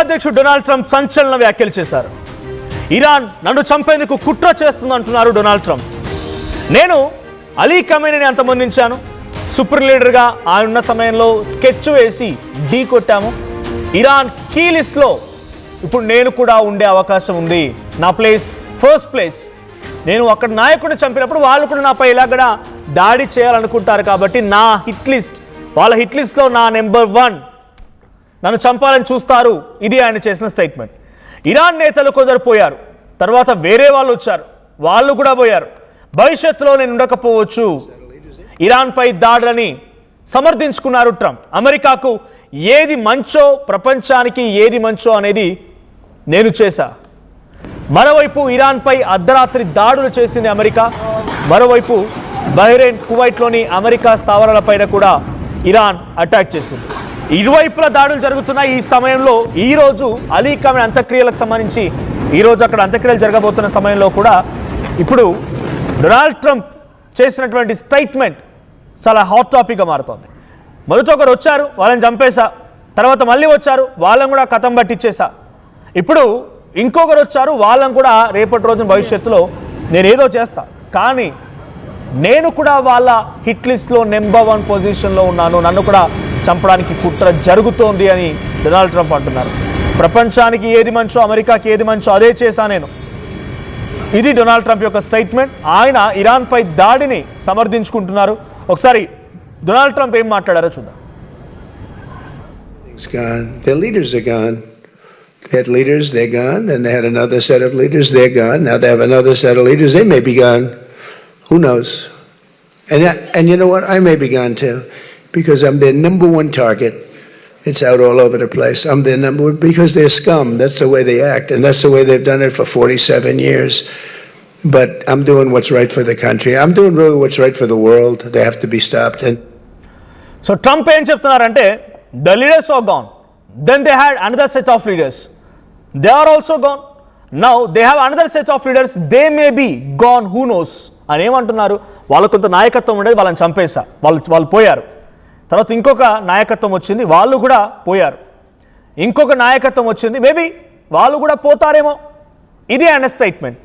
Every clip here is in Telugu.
అధ్యక్షుడు డొనాల్డ్ ట్రంప్ సంచలన వ్యాఖ్యలు చేశారు. ఇరాన్ నన్ను చంపేందుకు కుట్ర చేస్తుందంటున్నారు డొనాల్డ్ ట్రంప్. నేను అలీ ఖమేనీని అంతమొందించాను. సుప్రీం లీడర్గా ఆయన ఉన్న సమయంలో స్కెచ్ వేసి ఢీ కొట్టాము. ఇరాన్ కీ లిస్ట్లో ఇప్పుడు నేను కూడా ఉండే అవకాశం ఉంది. నా ప్లేస్ ఫస్ట్ ప్లేస్. నేను అక్కడ నాయకుడిని చంపినప్పుడు వాళ్ళు కూడా నాపై ఇలాగ దాడి చేయాలనుకుంటారు. కాబట్టి నా హిట్ లిస్ట్, వాళ్ళ హిట్ లిస్ట్లో నా నెంబర్ 1, నన్ను చంపాలని చూస్తారు. ఇది ఆయన చేసిన స్టేట్మెంట్. ఇరాన్ నేతలు కొందరు పోయారు, తర్వాత వేరే వాళ్ళు వచ్చారు, వాళ్ళు కూడా పోయారు. భవిష్యత్తులో నేను ఉండకపోవచ్చు. ఇరాన్పై దాడులని సమర్థించుకున్నారు ట్రంప్. అమెరికాకు ఏది మంచో, ప్రపంచానికి ఏది మంచో అనేది నేను చేశా. మరోవైపు ఇరాన్పై అర్ధరాత్రి దాడులు చేసింది అమెరికా. మరోవైపు బహ్రెయిన్, కువైట్లోని అమెరికా స్థావరాలపైన కూడా ఇరాన్ అటాక్ చేసింది. ఇరువైపుల దాడులు జరుగుతున్నాయి. ఈ సమయంలో ఈరోజు అలీ ఖమేనీ అంత్యక్రియలకు సంబంధించి ఈరోజు అక్కడ అంత్యక్రియలు జరగబోతున్న సమయంలో కూడా ఇప్పుడు డొనాల్డ్ ట్రంప్ చేసినటువంటి స్టేట్మెంట్ చాలా హాట్ టాపిక్గా మారుతోంది. మొదట ఒకరు వచ్చారు, వాళ్ళని చంపేశా. తర్వాత మళ్ళీ వచ్చారు, వాళ్ళని కూడా కథం పట్టించేశా. ఇప్పుడు ఇంకొకరు వచ్చారు, వాళ్ళని కూడా రేపటి రోజున భవిష్యత్తులో నేను ఏదో చేస్తా, కానీ నేను కూడా వాళ్ళ హిట్ లిస్ట్లో నెంబర్ 1 పొజిషన్లో ఉన్నాను, నన్ను కూడా చంపడానికి కుట్ర జరుగుతోంది అని డొనాల్డ్ ట్రంప్ అంటున్నారు. ప్రపంచానికి ఏది మంచో, అమెరికాకి ఏది మంచో అదే చేశా నేను. ఇది డొనాల్డ్ ట్రంప్ యొక్క స్టేట్మెంట్. ఆయన ఇరాన్పై దాడిని సమర్థించుకుంటున్నారు. ఒకసారి డొనాల్డ్ ట్రంప్ ఏం మాట్లాడారో చూద్దాం. Their leaders are gone. They had leaders, they're gone, and they had another set of leaders, they're gone. Now they have another set of leaders, they may be gone. Who knows? And you know what? I may be gone too, because I'm their number 1 target. It's out all over the place. I'm their number 1 because they're scum. That's the way they act, and that's the way they've done it for 47 years. But I'm doing what's right for the country. I'm doing really what's right for the world. They have to be stopped. And so Trump ఏం చెప్తున్నారంటే, the leaders are gone. Then they had another set of leaders. They are also gone. Now they have another set of leaders. They may be gone. Who knows? అని ఏమంటున్నారు? వాళ్ళకు కొంత నాయకత్వం ఉండేది, వాళ్ళని చంపేశా, వాళ్ళు పోయారు. తర్వాత ఇంకొక నాయకత్వం వచ్చింది, వాళ్ళు కూడా పోయారు. ఇంకొక నాయకత్వం వచ్చింది, మేబీ వాళ్ళు కూడా పోతారేమో. ఇది ఆయన స్టేట్మెంట్.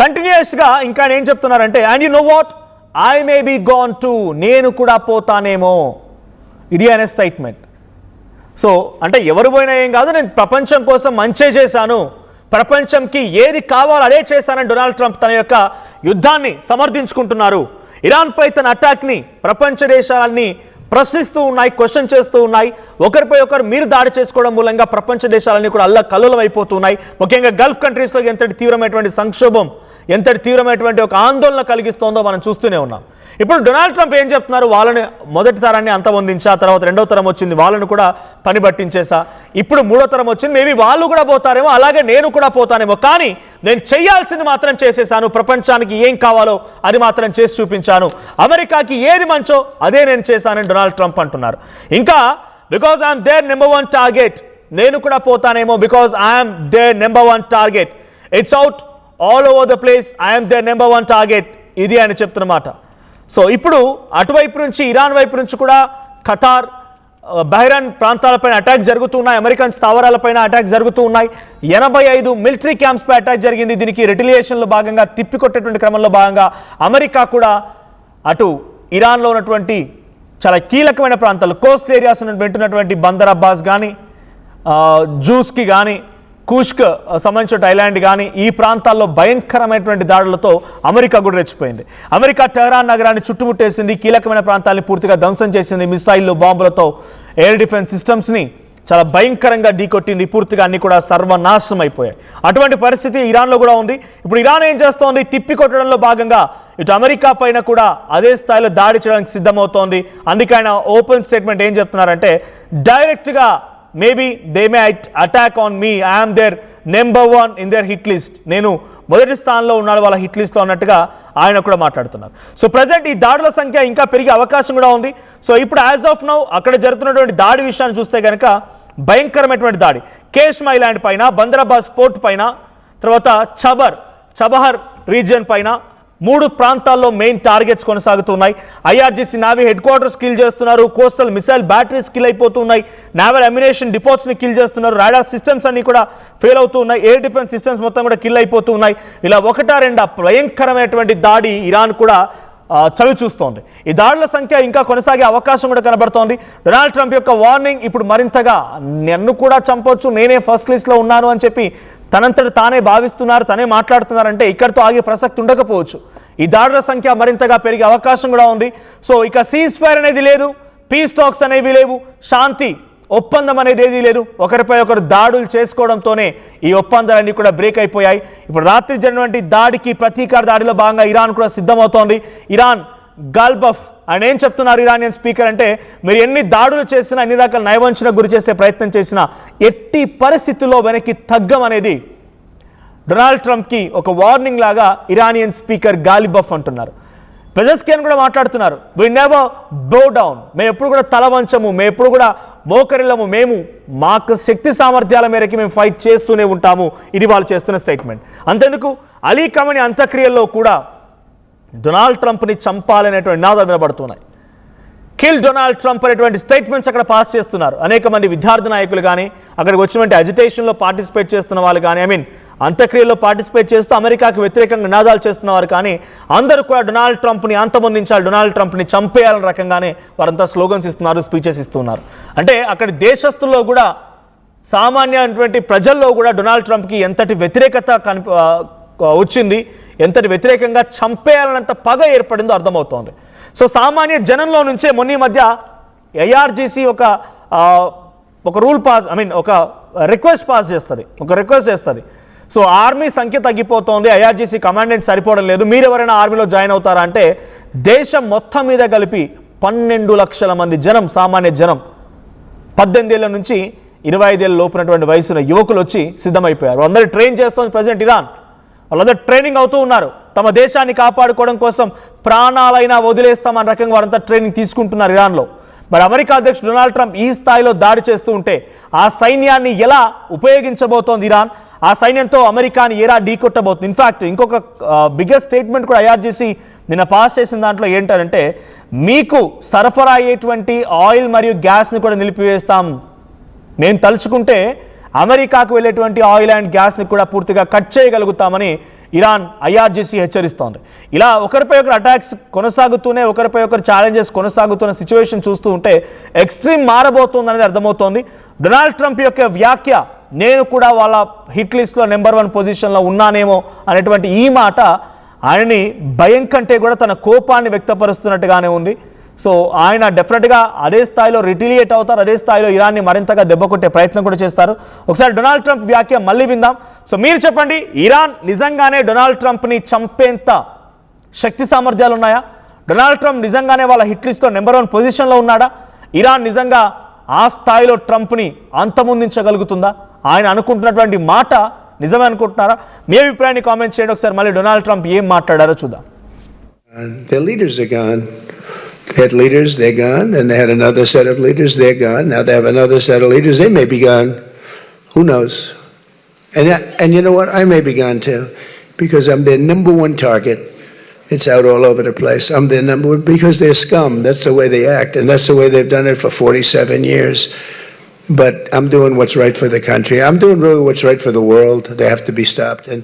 కంటిన్యూస్గా ఇంకా ఏం చెప్తున్నారంటే, and you know what, I may be gone to, నేను కూడా పోతానేమో. ఇది ఆయన స్టేట్మెంట్. సో అంటే ఎవరు పోయినా ఏం కాదు, నేను ప్రపంచం కోసం మంచే చేశాను, ప్రపంచంకి ఏది కావాలో అదే చేశానని డొనాల్డ్ ట్రంప్ తన యొక్క యుద్ధాన్ని సమర్థించుకుంటున్నారు. ఇరాన్పై తన అటాక్ని ప్రపంచ దేశాలన్నీ ప్రశ్నిస్తూ ఉన్నాయి, క్వశ్చన్ చేస్తూ ఉన్నాయి. ఒకరిపై ఒకరు మీరు దాడి చేసుకోవడం మూలంగా ప్రపంచ దేశాలన్నీ కూడా అల్లకల్లోలం అయిపోతున్నాయి. ముఖ్యంగా గల్ఫ్ కంట్రీస్లో ఎంతటి తీవ్రమైనటువంటి సంక్షోభం, ఎంతటి తీవ్రమైనటువంటి ఒక ఆందోళన కలిగిస్తోందో మనం చూస్తూనే ఉన్నాం. ఇప్పుడు డొనాల్డ్ ట్రంప్ ఏం చెప్తున్నారు, వాళ్ళని మొదటి తరాన్ని అంతమొందించా, తర్వాత 2వ తరం వచ్చింది, వాళ్ళను కూడా పని పట్టించేసా, ఇప్పుడు 3వ తరం వచ్చింది, మేబీ వాళ్ళు కూడా పోతారేమో, అలాగే నేను కూడా పోతానేమో, కానీ నేను చేయాల్సింది మాత్రం చేసేసాను, ప్రపంచానికి ఏం కావాలో అది మాత్రం చేసి చూపించాను, అమెరికాకి ఏది మంచో అదే నేను చేశానని డొనాల్డ్ ట్రంప్ అంటున్నారు. ఇంకా because I'm their number 1 target, నేను కూడా పోతానేమో, because I'm their number 1 target, it's out all over the place, I'm their number 1 target. ఇది ఆయన చెప్తున్నమాట. సో ఇప్పుడు అటువైపు నుంచి, ఇరాన్ వైపు నుంచి కూడా ఖతార్, బహ్రెయిన్ ప్రాంతాలపైన అటాక్ జరుగుతూ ఉన్నాయి, అమెరికన్ స్థావరాలపైన అటాక్ జరుగుతూ ఉన్నాయి. 85 మిలిటరీ క్యాంప్స్పై అటాక్ జరిగింది. దీనికి రిటిలియేషన్లో భాగంగా, తిప్పికొట్టేటువంటి క్రమంలో భాగంగా అమెరికా కూడా అటు ఇరాన్లో ఉన్నటువంటి చాలా కీలకమైన ప్రాంతాలు, కోస్ట్ ఏరియాస్ వెంటున్నటువంటి బందర్ అబ్బాస్ కానీ, జూస్కి కానీ, కూష్క్ సంబంధించిన ఐలాండ్ కానీ, ఈ ప్రాంతాల్లో భయంకరమైనటువంటి దాడులతో అమెరికా కూడా రెచ్చిపోయింది. అమెరికా టెహరాన్ నగరాన్ని చుట్టుముట్టేసింది, కీలకమైన ప్రాంతాన్ని పూర్తిగా ధ్వంసం చేసింది, మిసైళ్ళు, బాంబులతో ఎయిర్ డిఫెన్స్ సిస్టమ్స్ని చాలా భయంకరంగా ఢీకొట్టింది, పూర్తిగా అన్ని కూడా సర్వనాశనం అయిపోయాయి. అటువంటి పరిస్థితి ఇరాన్లో కూడా ఉంది. ఇప్పుడు ఇరాన్ ఏం చేస్తోంది, తిప్పికొట్టడంలో భాగంగా ఇటు అమెరికా పైన కూడా అదే స్థాయిలో దాడి చేయడానికి సిద్ధమవుతోంది. అందుకే ఆయన ఓపెన్ స్టేట్మెంట్ ఏం చెప్తున్నారంటే, డైరెక్ట్గా maybe they may attack on me, I'm their number 1 in their hit list, నేను మొదటి స్థానంలో ఉన్నాడు వాళ్ళ హిట్ లిస్ట్లో అన్నట్టుగా ఆయన కూడా మాట్లాడుతున్నారు. సో ప్రజెంట్ ఈ దాడుల సంఖ్య ఇంకా పెరిగే అవకాశం కూడా ఉంది. సో ఇప్పుడు యాజ్ ఆఫ్ నౌ అక్కడ జరుగుతున్నటువంటి దాడి విషయాన్ని చూస్తే కనుక భయంకరమైనటువంటి దాడి కేష్మ్ ఐలాండ్ పైన, బందర్ అబ్బాస్ పోర్ట్ పైన, తర్వాత చబహర్ రీజియన్ పైన, 3 ప్రాంతాల్లో మెయిన్ టార్గెట్స్ కొనసాగుతున్నాయి. IRGC navy head quarters kill చేస్తున్నారు, కోస్టల్ మిసైల్ బ్యాటరీస్ కిల్ అయిపోతున్నాయి, నావల్ అమ్యునేషన్ డిపోట్స్ని కిల్ చేస్తున్నారు, రాడార్ సిస్టమ్స్ అన్ని కూడా ఫెయిల్ అవుతూ ఉన్నాయి, ఎయిర్ డిఫెన్స్ సిస్టమ్స్ మొత్తం కూడా కిల్ అయిపోతూ ఉన్నాయి. ఇలా 1-2 భయంకరమైనటువంటి దాడి ఇరాన్ కూడా చవి చూస్తోంది. ఈ దాడుల సంఖ్య ఇంకా కొనసాగే అవకాశం కూడా కనబడుతోంది. డొనాల్డ్ ట్రంప్ యొక్క వార్నింగ్ ఇప్పుడు మరింతగా నన్ను కూడా చంపొచ్చు, నేనే ఫస్ట్ లిస్ట్లో ఉన్నాను అని చెప్పి తనంతట తానే భావిస్తున్నారు, తనే మాట్లాడుతున్నారంటే ఇక్కడితో ఆగే ప్రసక్తి ఉండకపోవచ్చు. ఈ దాడుల సంఖ్య మరింతగా పెరిగే అవకాశం కూడా ఉంది. సో ఇక సీజ్ ఫైర్ అనేది లేదు, పీస్ టాక్స్ అనేవి లేవు, శాంతి ఒప్పందం అనేది ఏదీ లేదు. ఒకరిపై ఒకరు దాడులు చేసుకోవడంతోనే ఈ ఒప్పందాలన్నీ కూడా బ్రేక్ అయిపోయాయి. ఇప్పుడు రాత్రి జరిగినటువంటి దాడికి ప్రతీకార దాడిలో భాగంగా ఇరాన్ కూడా సిద్ధమవుతోంది. ఇరాన్ గాల్బఫ్ ఆయన ఏం చెప్తున్నారు ఇరానియన్ స్పీకర్ అంటే, మీరు ఎన్ని దాడులు చేసినా, ఎన్ని రకాల నయవంచనకు గురి చేసే ప్రయత్నం చేసినా ఎట్టి పరిస్థితుల్లో వెనక్కి తగ్గం అనేది డొనాల్డ్ ట్రంప్కి ఒక వార్నింగ్ లాగా ఇరానియన్ స్పీకర్ గాలిబఫ్ అంటున్నారు. పెజెస్కియన్ కూడా మాట్లాడుతున్నారు, వి నెవర్ బో డౌన్, మేము ఎప్పుడు కూడా తల వంచము, మేము ఎప్పుడు కూడా మోకరిల్లము, మేము మాకు శక్తి సామర్థ్యాల మేరకి మేము ఫైట్ చేస్తూనే ఉంటాము. ఇది వాళ్ళు చేస్తున్న స్టేట్మెంట్. అంతెందుకు అలీ ఖమేనీ అంత్యక్రియల్లో కూడా డొనాల్డ్ ట్రంప్ని చంపాలనేటువంటి నినాదాలు వినబడుతున్నాయి. కిల్ డొనాల్డ్ ట్రంప్ అనేటువంటి స్టేట్మెంట్స్ అక్కడ పాస్ చేస్తున్నారు. అనేక మంది విద్యార్థి నాయకులు కానీ, అక్కడికి వచ్చినటువంటి అజిటేషన్లో పార్టిసిపేట్ చేస్తున్న వాళ్ళు కానీ, అంత్యక్రియల్లో పార్టిసిపేట్ చేస్తూ అమెరికాకు వ్యతిరేకంగా నినాదాలు చేస్తున్నవారు కానీ, అందరూ కూడా డొనాల్డ్ ట్రంప్ని అంతమొందించాలి, డొనాల్డ్ ట్రంప్ని చంపేయాలనే రకంగానే వారంతా స్లోగన్స్ ఇస్తున్నారు, స్పీచెస్ ఇస్తున్నారు. అంటే అక్కడి దేశస్తుల్లో కూడా, సామాన్యమైనటువంటి ప్రజల్లో కూడా డొనాల్డ్ ట్రంప్కి ఎంతటి వ్యతిరేకత వచ్చింది, ఎంతటి వ్యతిరేకంగా చంపేయాలన్నంత పగ ఏర్పడిందో అర్థమవుతోంది. సో సామాన్య జనంలో నుంచే మొన్న మధ్య ఐఆర్జీసీ ఒక రూల్ పాస్ ఒక రిక్వెస్ట్ పాస్ చేస్తుంది, ఒక రిక్వెస్ట్ చేస్తుంది. సో ఆర్మీ సంఖ్య తగ్గిపోతోంది, ఐఆర్జీసీ కమాండెంట్ సరిపోవడం లేదు, మీరు ఎవరైనా ఆర్మీలో జాయిన్ అవుతారా అంటే దేశం మొత్తం మీద కలిపి 12 లక్షల మంది జనం, సామాన్య జనం 18 ఏళ్ల నుంచి 25 ఏళ్ళ లోపునటువంటి వయసున్న యువకులు వచ్చి సిద్ధమైపోయారు. అందరూ ట్రైన్ చేస్తోంది ప్రెసిడెంట్ ఇరాన్. వాళ్ళందరూ ట్రైనింగ్ అవుతూ ఉన్నారు. తమ దేశాన్ని కాపాడుకోవడం కోసం ప్రాణాలైనా వదిలేస్తామన్న రకంగా వారంతా ట్రైనింగ్ తీసుకుంటున్నారు ఇరాన్లో. మరి అమెరికా అధ్యక్షుడు డొనాల్డ్ ట్రంప్ ఈ స్థాయిలో దాడి చేస్తూ ఉంటే ఆ సైన్యాన్ని ఎలా ఉపయోగించబోతోంది ఇరాన్, ఆ సైన్యంతో అమెరికాని ఎలా ఢీకొట్టబోతుంది. ఇన్ఫ్యాక్ట్ ఇంకొక బిగ్గెస్ట్ స్టేట్మెంట్ కూడా ఐఆర్జీసీ నిన్న పాస్ చేసిన దాంట్లో ఏంటంటే, మీకు సరఫరా అయ్యేటువంటి ఆయిల్ మరియు గ్యాస్ని కూడా నిలిపివేస్తాం, మేము తలుచుకుంటే అమెరికాకు వెళ్ళేటువంటి ఆయిల్ అండ్ గ్యాస్ని కూడా పూర్తిగా కట్ చేయగలుగుతామని ఇరాన్ ఐఆర్జీసీ హెచ్చరిస్తోంది. ఇలా ఒకరిపై ఒకరు అటాక్స్ కొనసాగుతూనే, ఒకరిపై ఒకరు ఛాలెంజెస్ కొనసాగుతున్న సిచ్యువేషన్ చూస్తూ ఉంటే ఎక్స్ట్రీమ్ మారబోతుంది అనేది అర్థమవుతోంది. డొనాల్డ్ ట్రంప్ యొక్క వ్యాఖ్య, నేను కూడా వాళ్ళ హిట్ లిస్ట్లో నెంబర్ 1 పొజిషన్లో ఉన్నానేమో అనేటువంటి ఈ మాట ఆయనని భయం కంటే కూడా తన కోపాన్ని వ్యక్తపరుస్తున్నట్టుగానే ఉంది. సో ఆయన డెఫినెట్గా అదే స్థాయిలో రిటిలియేట్ అవుతారు, అదే స్థాయిలో ఇరాన్ని మరింతగా దెబ్బకొట్టే ప్రయత్నం కూడా చేస్తారు. ఒకసారి డొనాల్డ్ ట్రంప్ వ్యాఖ్య మళ్ళీ విందాం. సో మీరు చెప్పండి, ఇరాన్ నిజంగానే డొనాల్డ్ ట్రంప్ని చంపేంత శక్తి సామర్థ్యాలు ఉన్నాయా? డొనాల్డ్ ట్రంప్ నిజంగానే వాళ్ళ హిట్ లిస్ట్లో నెంబర్ 1 పొజిషన్లో ఉన్నాడా? ఇరాన్ నిజంగా ఆ స్థాయిలో ట్రంప్ని అంతమొందించగలుగుతుందా? ఆయన అనుకుంటున్నటువంటి మాట నిజమే అనుకుంటున్నారా? మీ అభిప్రాయాన్ని కామెంట్ చేయండి. ఒకసారి మళ్ళీ డొనాల్డ్ ట్రంప్ ఏం మాట్లాడారో చూద్దాం. Their leaders are gone. They had leaders, they're gone, and they had another set of leaders, they're gone. Now they have another set of leaders, they may be gone. Who knows? And you know what? I may be gone too, because I'm their number 1 target. It's out all over the place. I'm their number 1 because they're scum. That's the way they act, and that's the way they've done it for 47 years. But I'm doing what's right for the country. I'm doing really what's right for the world. They have to be stopped. And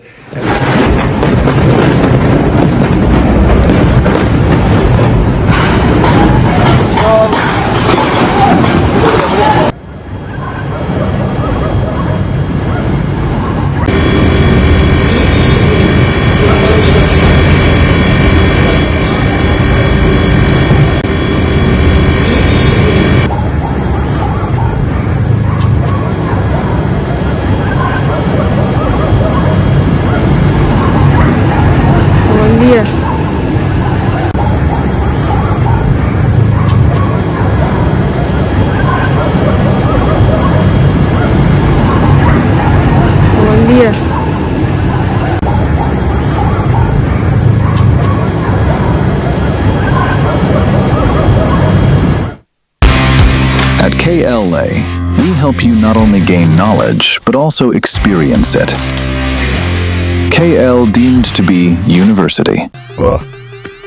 At KLA, we help you not only gain knowledge, but also experience it. KL deemed to be university.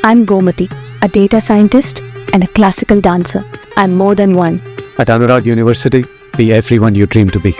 I'm Gomati, a data scientist and a classical dancer. I'm more than one. At Anurag University, be everyone you dream to be.